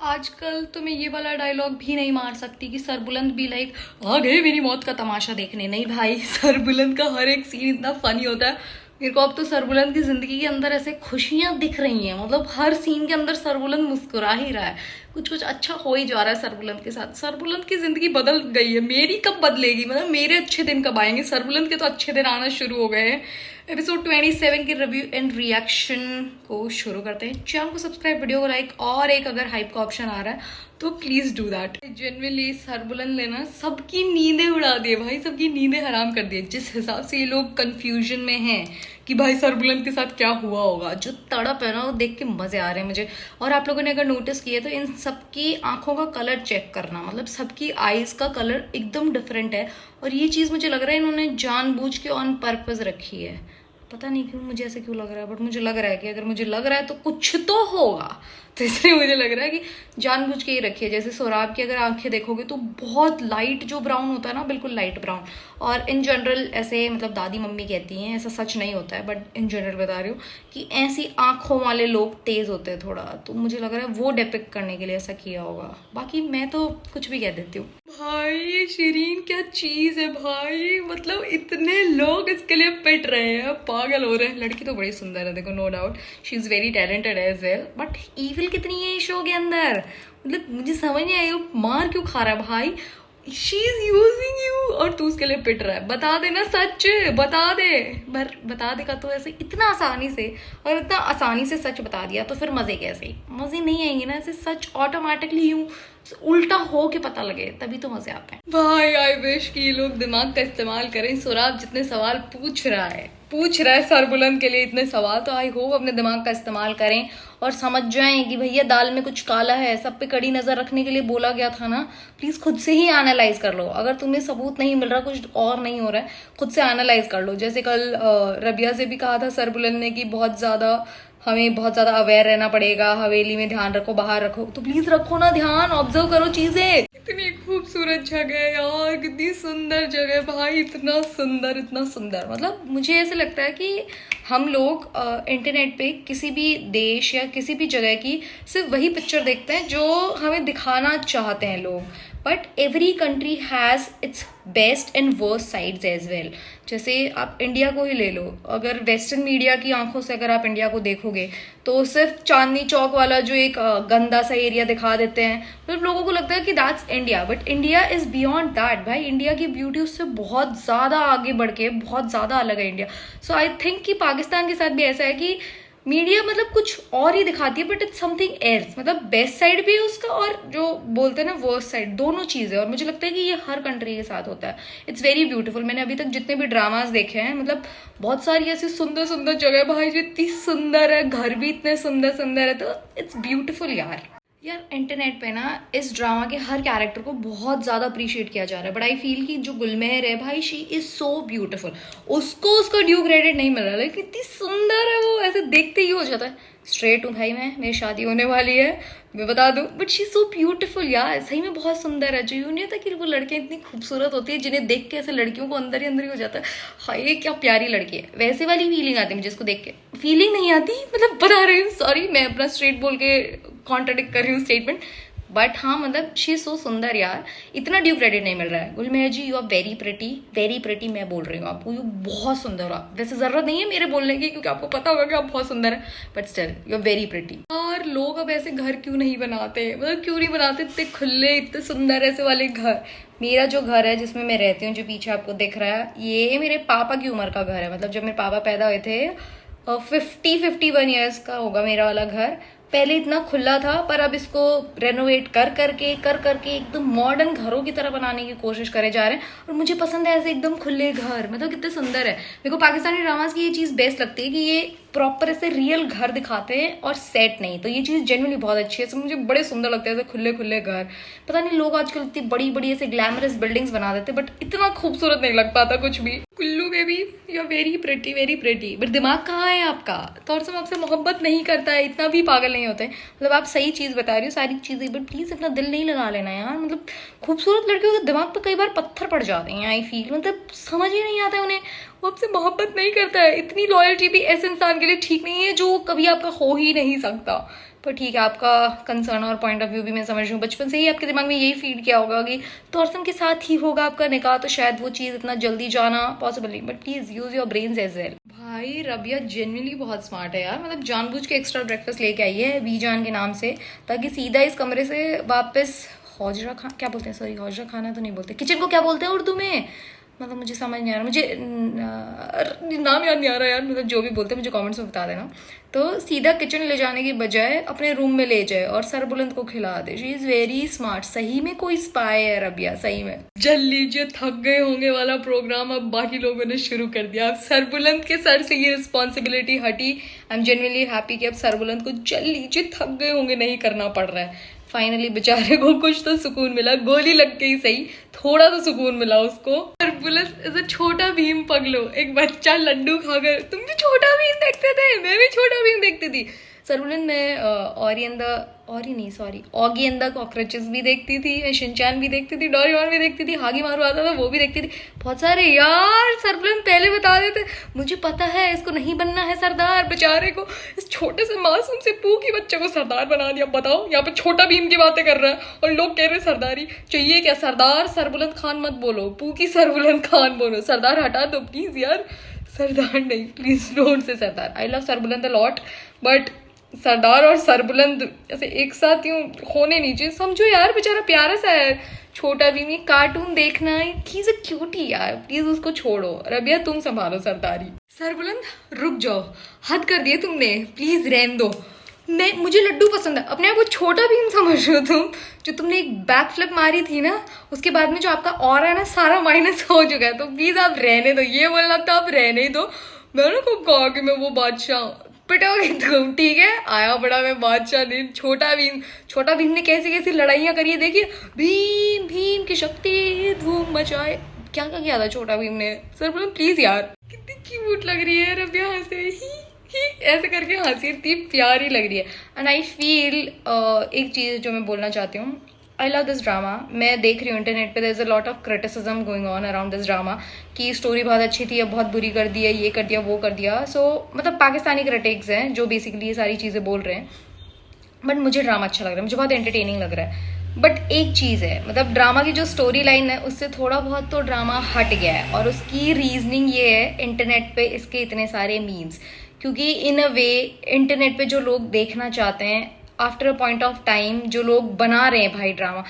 आजकल तो मैं ये वाला डायलॉग भी नहीं मार सकती कि सरबुलंद भी लाइक आ गए मेरी मौत का तमाशा देखने। नहीं भाई, सरबुलंद का हर एक सीन इतना फनी होता है। मेरे को अब तो सरबुलंद की जिंदगी के अंदर ऐसे खुशियां दिख रही हैं, मतलब हर सीन के अंदर सरबुलंद मुस्कुरा ही रहा है। कुछ कुछ अच्छा हो ही जा रहा है सरबुलंद के साथ। सरबुलंद की जिंदगी बदल गई है, मेरी कब बदलेगी? मतलब मेरे अच्छे दिन कब आएंगे? सरबुलंद के तो अच्छे दिन आना शुरू हो गए हैं। एपिसोड 27 के रिव्यू एंड रिएक्शन को शुरू करते हैं। चैनल को सब्सक्राइब, वीडियो को लाइक, और एक अगर हाइप का ऑप्शन आ रहा है तो please do that. Genuinely Sarbuland ने ना सबकी नींदें उड़ा दी है भाई, सबकी नींदें हराम कर दी है। जिस हिसाब से ये लोग कंफ्यूजन में हैं कि भाई सरबुलंद के साथ क्या हुआ होगा, जो तड़प है ना वो देख के मजे आ रहे हैं मुझे। और आप लोगों ने अगर नोटिस किया तो इन सबकी आंखों का कलर चेक करना, मतलब सबकी आईज का कलर एकदम डिफरेंट है। और ये चीज मुझे लग रहा है इन्होंने जानबूझ के ऑन पर्पस रखी है। पता नहीं क्यों मुझे ऐसे क्यों लग रहा है, बट मुझे लग रहा है कि अगर मुझे लग रहा है तो कुछ तो होगा। तो इसलिए मुझे लग रहा है कि जानबूझ के ही रखी है। जैसे सौराब की अगर आंखें देखोगे तो बहुत लाइट जो ब्राउन होता है ना, बिल्कुल लाइट ब्राउन। और इन जनरल ऐसे, मतलब दादी मम्मी कहती हैं, ऐसा सच नहीं होता है बट इन जनरल बता रही हूँ कि ऐसी आंखों वाले लोग तेज होते हैं थोड़ा। तो मुझे लग रहा है वो डिपिक्ट करने के लिए ऐसा किया होगा। बाकी मैं तो कुछ भी कह देती हूँ। भाई ये शिरीन क्या चीज है भाई, मतलब इतने लोग इसके लिए पिट रहे हैं, पागल हो रहे हैं। लड़की तो बड़ी सुंदर है, देखो, no doubt she is very talented as well, but evil कितनी है इस शो के अंदर, मतलब मुझे समझ नहीं आई वो मार क्यों खा रहा है भाई। शी इज यूजिंग यू और तू उसके लिए पिट रहा है। बता दे ना सच, बता दे। बता देगा तो ऐसे इतना आसानी से, और इतना आसानी से सच बता दिया तो फिर मजे कैसे? मजे नहीं आएंगे ना ऐसे सच ऑटोमेटिकली यूं उल्टा हो के पता लगे, तभी तो मजे आते हैं भाई। आई विश कि ये लोग दिमाग का इस्तेमाल करें। सौराब जितने सवाल पूछ रहा है सरबुलंद के लिए इतने सवाल, तो आई होप अपने दिमाग का इस्तेमाल करें और समझ जाएं कि भैया दाल में कुछ काला है। सब पे कड़ी नजर रखने के लिए बोला गया था ना, प्लीज खुद से ही एनालाइज कर लो। अगर तुम्हें सबूत नहीं मिल रहा, कुछ और नहीं हो रहा है, खुद से एनालाइज कर लो। जैसे कल रबिया से भी कहा था सरबुलंद ने कि हमें बहुत ज्यादा अवेयर रहना पड़ेगा, हवेली में ध्यान रखो, बाहर रखो। तो प्लीज रखो ना ध्यान, ऑब्जर्व करो चीजें। इतनी खूबसूरत जगह यार, कितनी सुंदर जगह भाई, इतना सुंदर, इतना सुंदर। मतलब मुझे ऐसे लगता है कि हम लोग इंटरनेट पे किसी भी देश या किसी भी जगह की सिर्फ वही पिक्चर देखते हैं जो हमें दिखाना चाहते हैं लोग, but every country has its best and worst sides as well. जैसे आप इंडिया को ही ले लो, अगर वेस्टर्न मीडिया की आंखों से अगर आप इंडिया को देखोगे तो सिर्फ चांदनी चौक वाला जो एक गंदा सा एरिया दिखा देते हैं, मतलब लोगों को लगता है कि that's India, but India is beyond that भाई। इंडिया की ब्यूटी उससे बहुत ज़्यादा आगे बढ़ के बहुत ज़्यादा अलग है इंडिया। सो आई थिंक कि पाकिस्तान के साथ भी ऐसा है कि मीडिया मतलब कुछ और ही दिखाती है, बट इट्स समथिंग एल्स। मतलब बेस्ट साइड भी है उसका और जो बोलते हैं ना वर्स्ट साइड, दोनों चीजें। और मुझे लगता है कि ये हर कंट्री के साथ होता है। It's very beautiful. मैंने अभी तक जितने भी ड्रामाज देखे हैं, मतलब बहुत सारी ऐसी सुंदर सुंदर जगह भाई जो इतनी सुंदर है, घर भी इतने सुंदर सुंदर है, तो इट्स ब्यूटीफुल यार। इंटरनेट पे ना इस ड्रामा के हर कैरेक्टर को बहुत ज्यादा अप्रिशिएट किया जा रहा है, बट आई फील कि जो गुलमेहर है भाई, शी इज सो ब्यूटीफुल। उसको उसका ड्यू क्रेडिट नहीं मिल रहा, लेकिन इतनी सुंदर है वो, ऐसे देखते ही हो जाता है। स्ट्रेट हूँ भाई मैं, मेरी शादी होने वाली है, मैं बता दूं, बट शी सो ब्यूटीफुल यार, सही में बहुत सुंदर है। जो यूँ नहीं था कि वो लड़कियां इतनी खूबसूरत होती है जिन्हें देख के ऐसे लड़कियों को अंदर ही हो जाता है, हाय क्या प्यारी लड़की है, वैसे वाली फीलिंग आती है मुझे इसको देख के। फीलिंग नहीं आती, मतलब बता रही हूँ, सॉरी मैं अपना स्ट्रेट बोल के कॉन्ट्राडिक्ट कर रही हूँ स्टेटमेंट, बट हाँ मतलब शी इज सो सुंदर यार, इतना ड्यू क्रेडिट नहीं मिल रहा है। गुलमेहर जी यू आर वेरी प्रिटी, मैं बोल रही हूँ आपको, यू बहुत सुंदर हो। वैसे जरूरत नहीं है मेरे बोलने की, क्योंकि आपको पता होगा कि आप बहुत सुंदर है, but still you are very pretty. और लोग अब ऐसे घर क्यों नहीं बनाते, मतलब क्यों नहीं बनाते इतने खुले, इतने सुंदर ऐसे वाले घर। मेरा जो घर है जिसमें मैं रहती हूँ, जो पीछे आपको दिख रहा है, ये मेरे पापा की उम्र का घर है। मतलब जब मेरे पापा पैदा हुए थे 51 ईयर्स का होगा मेरा वाला घर। पहले इतना खुला था, पर अब इसको रेनोवेट कर करके एकदम मॉडर्न घरों की तरह बनाने की कोशिश करे जा रहे हैं। और मुझे पसंद है ऐसे एकदम खुले घर, मतलब कितने सुंदर है। मेरे को पाकिस्तानी ड्रामास की ये चीज बेस्ट लगती है कि ये प्रॉपर ऐसे रियल घर दिखाते हैं और सेट नहीं, तो ये चीज जेन्युइनली बहुत अच्छी है। मुझे बड़े सुंदर लगते हैं ऐसे खुले खुले घर। पता नहीं लोग आजकल इतनी बड़ी बड़ी ऐसे ग्लैमरस बिल्डिंग्स बना देते, बट इतना खूबसूरत नहीं लग पाता कुछ भी। कुल्लू baby you are very pretty, but दिमाग कहाँ है आपका? तो और सब आपसे मोहब्बत नहीं करता है, इतना भी पागल नहीं होते। मतलब आप सही चीज बता रही हो सारी चीजें, बट प्लीज अपना दिल नहीं लगा लेना यार। मतलब खूबसूरत लड़कियों के दिमाग पे कई बार पत्थर पड़ जाते हैं, आई फील, मतलब समझ ही नहीं आता उन्हें, वो आपसे मोहब्बत नहीं करता है। इतनी लॉयल्टी भी ऐसे इंसान के लिए ठीक नहीं है जो कभी आपका हो ही नहीं सकता। पर ठीक है, आपका कंसर्न और पॉइंट ऑफ व्यू भी मैं समझ रही हूँ। बचपन से ही आपके दिमाग में यही फीड किया होगा कि तौसम के साथ ही होगा आपका निकाह, तो शायद वो चीज़ इतना जल्दी जाना पॉसिबल नहीं, but please use your brains as well. भाई रबिया जेन्युइनली बहुत स्मार्ट है यार, मतलब जानबूझ के एक्स्ट्रा ब्रेकफास्ट लेके आई है बीजान के नाम से, ताकि सीधा इस कमरे से वापस हौजरा खा क्या बोलते हैं, सॉरी हौजरा खाना तो नहीं बोलते, किचन को क्या बोलते हैं उर्दू में, मतलब मुझे समझ नहीं आ रहा, मुझे नाम याद नहीं आ रहा यार, मतलब जो भी बोलते हैं मुझे कमेंट्स में बता देना। तो सीधा किचन ले जाने की बजाय अपने रूम में ले जाए और सरबुलंद को खिला दे। She is very smart. सही में कोई स्पाई है रबिया, सही में। जल लीजिए थक गए होंगे वाला प्रोग्राम अब बाकी लोगों ने शुरू कर दिया। अब सरबुलंद के सर से ये रिस्पॉन्सिबिलिटी हटी। आई एम जेन्युइनली हैप्पी कि अब सरबुलंद को जल लीजिए थक गए होंगे नहीं करना पड़ रहा है। फाइनली बेचारे को कुछ तो सुकून मिला, गोली लग गई सही, थोड़ा तो सुकून मिला उसको। सरबुलंद ऐसा छोटा भीम पगलो, एक बच्चा लड्डू खाकर, तुम भी छोटा भीम देखते थे, मैं भी छोटा भीम देखती थी। सरबुलंद में ऑगी एंड द कॉकरोचेस भी देखती थी, शिनचैन भी देखती थी, डोरेमोन भी देखती थी, हागी मारू आता था वो भी देखती थी, बहुत सारे यार। सरबुलंद पहले बता देते, मुझे पता है इसको नहीं बनना है सरदार, बेचारे को इस छोटे से मासूम से पू की बच्चे को सरदार बना दिया। बताओ, यहाँ पे छोटा भीम की बातें कर रहा है और लोग कह रहे सरदारी चाहिए क्या। सरदार सरबुलंद खान मत बोलो, पू की सरबुलंद खान बोलो, सरदार हटा दो प्लीज यार, सरदार नहीं, please don't say Sardar. I love Sarbuland a lot, but Sardar और सरबुलंद ऐसे एक साथ यूं होने नहीं चाहिए, समझो यार, बेचारा प्यारा सा है छोटा भीम, ये कार्टून देखना, ही इज अ क्यूटी यार, प्लीज उसको छोड़ो। रबिया तुम संभालो सरदारी। सरबुलंद रुक जाओ, हद कर दिए तुमने, प्लीज रहने दो। मुझे लड्डू पसंद है, अपने आप को छोटा भीम समझ रहे हो तुम। जो तुमने एक बैक फ्लिप मारी थी ना, उसके बाद में जो आपका और है ना सारा माइनस हो चुका है, तो प्लीज आप रहने दो। ये बोलना तो आप रहने ही दो। मैंने खूब कहा कि मैं वो बादशाह, पिटोगे तुम, ठीक है। आया बड़ा मैं बादशाह दिन, छोटा भीम ने कैसी कैसी लड़ाइयाँ करी है देखिए। भीम भीम की शक्ति धूम मचाए, क्या क्या किया था छोटा भीम ने। सरबुलंद प्लीज यार, कितनी क्यूट लग रही है रबिया, हंसे ही ऐसे करके हंसी, इतनी प्यारी लग रही है। एंड आई फील एक चीज़ जो मैं बोलना चाहती हूँ, आई लव दिस ड्रामा। मैं देख रही हूँ इंटरनेट पे, there is a lot of criticism going on around this drama कि स्टोरी बहुत अच्छी थी, अब बहुत बुरी कर दी है, ये कर दिया वो कर दिया। सो मतलब पाकिस्तानी क्रिटिक्स हैं जो बेसिकली ये सारी चीज़ें बोल रहे हैं, बट मुझे ड्रामा अच्छा लग रहा है, मुझे बहुत एंटरटेनिंग लग रहा है। बट एक चीज़ है, मतलब ड्रामा की जो स्टोरी लाइन है उससे थोड़ा बहुत तो ड्रामा हट गया है, और उसकी रीजनिंग ये है इंटरनेट पे इसके इतने सारे मीम्स, क्योंकि इन अ वे इंटरनेट पे जो लोग देखना चाहते हैं after a point of time, जो लोग बना रहे हैं भाई ड्रामा,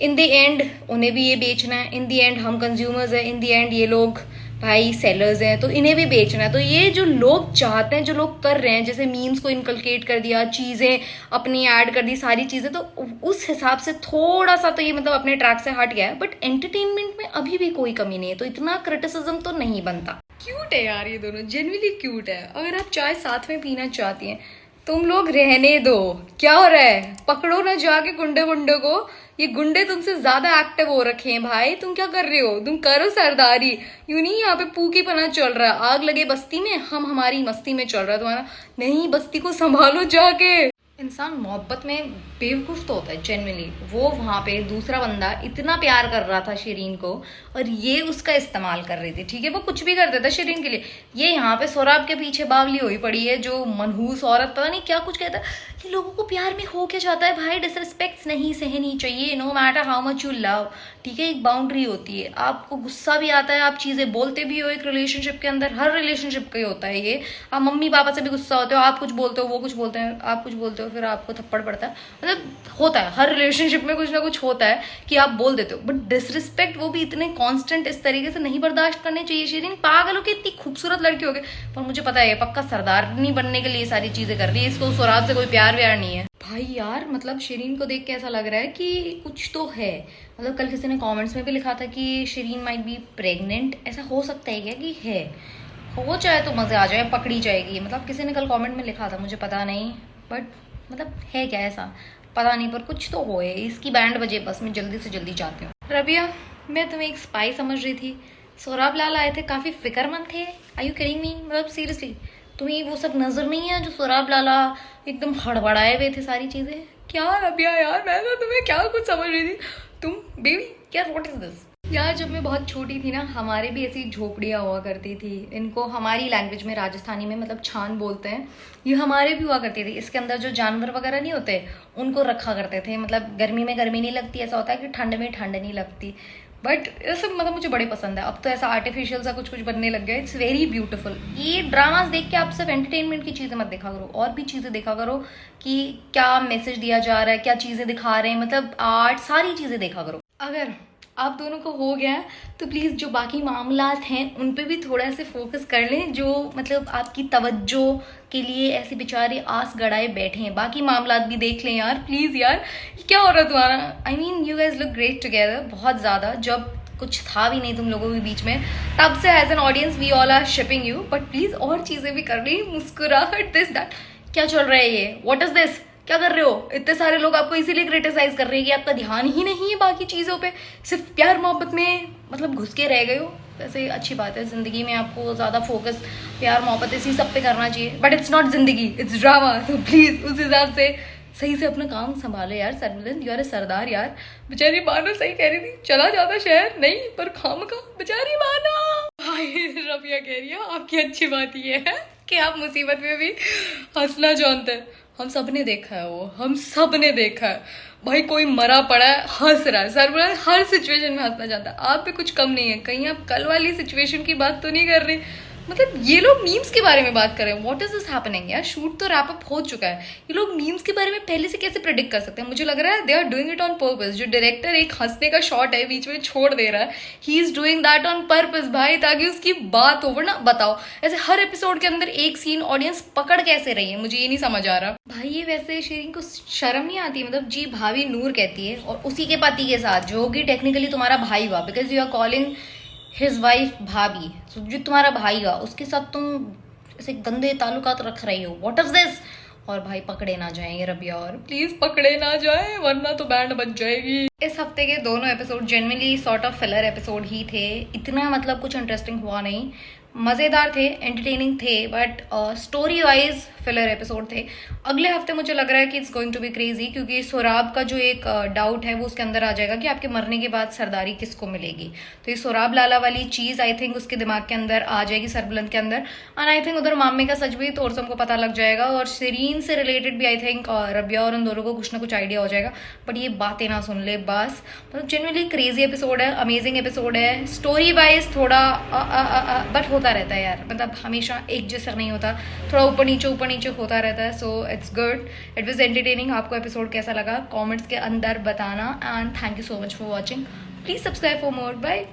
इन द एंड उन्हें भी ये बेचना है, इन द एंड हम कंज्यूमर्स हैं, इन द एंड ये लोग भाई सेलर्स हैं, तो इन्हें भी बेचना है। तो ये जो लोग चाहते हैं, जो लोग कर रहे हैं, जैसे मीम्स को इनकलकेट कर दिया, चीज़ें अपनी ऐड कर दी, सारी चीज़ें, तो उस हिसाब से थोड़ा सा तो ये मतलब अपने ट्रैक से हट गया है। बट एंटरटेनमेंट में अभी भी कोई कमी नहीं है, तो इतना क्रिटिसिज्म तो नहीं बनता। क्यूट है यार ये दोनों, जेन्युइनली क्यूट है। अगर आप चाय साथ में पीना चाहती हैं, तुम लोग रहने दो, क्या हो रहा है, पकड़ो ना जाके गुंडे को। ये गुंडे तुमसे ज्यादा एक्टिव हो रखे हैं भाई, तुम क्या कर रहे हो, तुम करो सरदारी। यूं नहीं, यहाँ पे पूकी पना चल रहा है, आग लगे बस्ती में, हम हमारी मस्ती में चल रहा है तुम्हारा, नहीं बस्ती को संभालो जाके। इंसान मोहब्बत में बेवकूफ़ तो होता है जेन्युइनली। वो वहाँ पे दूसरा बंदा इतना प्यार कर रहा था शिरीन को, और ये उसका इस्तेमाल कर रही थी, ठीक है। वो कुछ भी कर देता शिरीन के लिए, ये यहाँ पे सोराब के पीछे बावली हुई पड़ी है, जो मनहूस औरत पता नहीं क्या कुछ कहता है कि लोगों को प्यार में हो क्या जाता है भाई। डिसरिस्पेक्ट नहीं सहनी चाहिए, no matter how much you love, ठीक है। एक बाउंड्री होती है, आपको गुस्सा भी आता है, आप चीज़ें बोलते भी हो एक रिलेशनशिप के अंदर, हर रिलेशनशिप का ही होता है ये। आप मम्मी पापा से भी गुस्सा होते हो, आप कुछ बोलते हो, वो कुछ बोलते हैं, आप कुछ बोलते हो, फिर आपको थप्पड़ पड़ता है, मतलब होता है हर रिलेशनशिप में कुछ ना कुछ होता है कि आप बोल देते हो। बट डिसरिस्पेक्ट वो भी इतने कांस्टेंट इस तरीके से नहीं बर्दाश्त करने चाहिए। शिरीन पागल हो के इतनी खूबसूरत लड़की हो गई, पर मुझे पता है पक्का सरदार नहीं बनने के लिए सारी चीजें कर रही है, इसको सोराब से कोई प्यार व्यार नहीं है भाई यार। मतलब शिरीन को देख के ऐसा लग रहा है कि कुछ तो है। मतलब कल किसी ने कमेंट्स में भी लिखा था कि शिरीन माइट बी प्रेग्नेंट, ऐसा हो सकता है क्या कि है, हो जाए तो मजे आ जाए, पकड़ी जाएगी, मतलब किसी ने कल कमेंट में लिखा था, मुझे पता नहीं, बट मतलब है क्या ऐसा पता नहीं, पर कुछ तो हो है। इसकी बैंड बजे, बस मैं जल्दी से जल्दी जाती हूँ। रबिया, मैं तुम्हें एक स्पाई समझ रही थी, सोराब लाल आए थे, काफी फिक्रमंद थे। आर यू किडिंग मी, मतलब सीरियसली तुम्हें वो सब नजर नहीं है जो सोराब लाला एकदम हड़बड़ाए हुए थे सारी चीजें। क्या रबिया यार, मैं तो तुम्हें क्या कुछ समझ रही थी, तुम बेबी क्या, व्हाट इज दिस। यार जब मैं बहुत छोटी थी ना, हमारे भी ऐसी झोपड़ियाँ हुआ करती थी। इनको हमारी लैंग्वेज में राजस्थानी में मतलब छान बोलते हैं। ये हमारे भी हुआ करती थी। इसके अंदर जो जानवर वगैरह नहीं होते उनको रखा करते थे। मतलब गर्मी में गर्मी नहीं लगती, ऐसा होता है कि ठंड में ठंड नहीं लगती। बट ये सब मतलब मुझे बड़े पसंद है। अब तो ऐसा आर्टिफिशियल सा कुछ कुछ बनने लग गया। It's very beautiful. ये ड्रामास देख के आप सिर्फ एंटरटेनमेंट की चीज़ें मत देखा करो, और भी चीज़ें देखा करो कि क्या मैसेज दिया जा रहा है, क्या चीज़ें दिखा रहे हैं, मतलब आर्ट, सारी चीज़ें देखा करो। अगर आप दोनों को हो गया है तो प्लीज़ जो बाकी मामलात हैं उन पे भी थोड़ा से फोकस कर लें, जो मतलब आपकी तवज्जो के लिए ऐसे बेचारे आस गड़ाए बैठे हैं। बाकी मामलात भी देख लें यार, प्लीज़ यार। क्या हो रहा है तुम्हारा? I mean you guys look great together, बहुत ज़्यादा। जब कुछ था भी नहीं तुम लोगों के बीच में, तब से as an audience we all are shipping you. But please और चीज़ें भी कर रही, मुस्कुराहट, दिस दैट। क्या चल रहा है ये? What is this? क्या कर रहे हो? इतने सारे लोग आपको इसीलिए क्रिटिसाइज कर रहे हैं कि आपका ध्यान ही नहीं है बाकी चीज़ों पे, सिर्फ प्यार मोहब्बत में मतलब घुस के रह गए हो। वैसे अच्छी बात है, जिंदगी में आपको ज़्यादा फोकस प्यार मोहब्बत इसी सब पे करना चाहिए। बट इट्स नॉट जिंदगी, इट्स ड्रामा। तो प्लीज़ उस हिसाब से सही से अपना काम संभालो यार। सरबुलंद, यू आर ए सरदार यार। बेचारी मानो सही कह रही थी, चला जाता शहर नहीं पर खाम का, बेचारी मानो। भाई रबिया कह रही है आपकी अच्छी बात ये है कि आप मुसीबत में भी हंसना जानते हैं। हम सब ने देखा है वो, हम सब ने देखा है भाई। कोई मरा पड़ा है हंस रहा है। सरबुलंद हर सिचुएशन में हंसना चाहता है। आप भी कुछ कम नहीं है। कहीं आप कल वाली सिचुएशन की बात तो नहीं कर रही? मतलब ये लोग मीम्स के बारे में बात कर रहे हैं। व्हाट इज दिस हैपनिंग यार? शूट तो रैप अप हो चुका है। ये लोग मीम्स के बारे में पहले से कैसे प्रेडिक्ट कर सकते हैं? मुझे लग रहा है they are doing it on purpose. जो डायरेक्टर एक हंसने का शॉट है बीच में छोड़ दे रहा है, he is doing that on purpose भाई, ताकि उसकी बात हो। वरना बताओ, ऐसे हर एपिसोड के अंदर एक सीन ऑडियंस पकड़ कैसे रही है? मुझे ये नहीं समझ आ रहा भाई। ये वैसे शेरिंग को शर्म नहीं आती? मतलब जी भाभी नूर कहती है और उसी के पति के साथ, जो कि टेक्निकली तुम्हारा भाई हुआ, because you are calling his wife bhabhi. So, जो तुम्हारा भाई हुआ उसके साथ तुम ऐसे गंदे ताल्लुकात रख रही हो। What is this? और भाई पकड़े ना जाए ये रबिया, और प्लीज पकड़े ना जाए वरना तो बैंड बज जाएगी। इस हफ्ते के दोनों episode genuinely sort of filler episode ही थे। इतना मतलब कुछ इंटरेस्टिंग हुआ नहीं। मज़ेदार थे, एंटरटेनिंग थे, but story wise filler episode थे। अगले हफ्ते मुझे लग रहा है कि it's going to be crazy, क्योंकि सोराब का जो एक डाउट है वो उसके अंदर आ जाएगा कि आपके मरने के बाद सरदारी किसको मिलेगी। तो ये सोराब लाला वाली चीज़ आई थिंक उसके दिमाग के अंदर आ जाएगी, सरबुलंद के अंदर। एंड आई थिंक उधर मामे का सच भी तोरसम को पता लग जाएगा, और शरीन से रिलेटेड भी आई थिंक रबिया और उन दोनों को कुछ ना कुछ आइडिया हो जाएगा। बट ये बातें ना सुन ले बस। मतलब जेन्युइनली क्रेजी एपिसोड है, अमेजिंग एपिसोड है। स्टोरी वाइज थोड़ा बट होता रहता है यार, मतलब हमेशा एक जैसा नहीं होता, थोड़ा ऊपर नीचे होता रहता है। So it's good, it was entertaining. आपको एपिसोड कैसा लगा कॉमेंट्स के अंदर बताना। And thank you so much for watching. Please subscribe for more. Bye.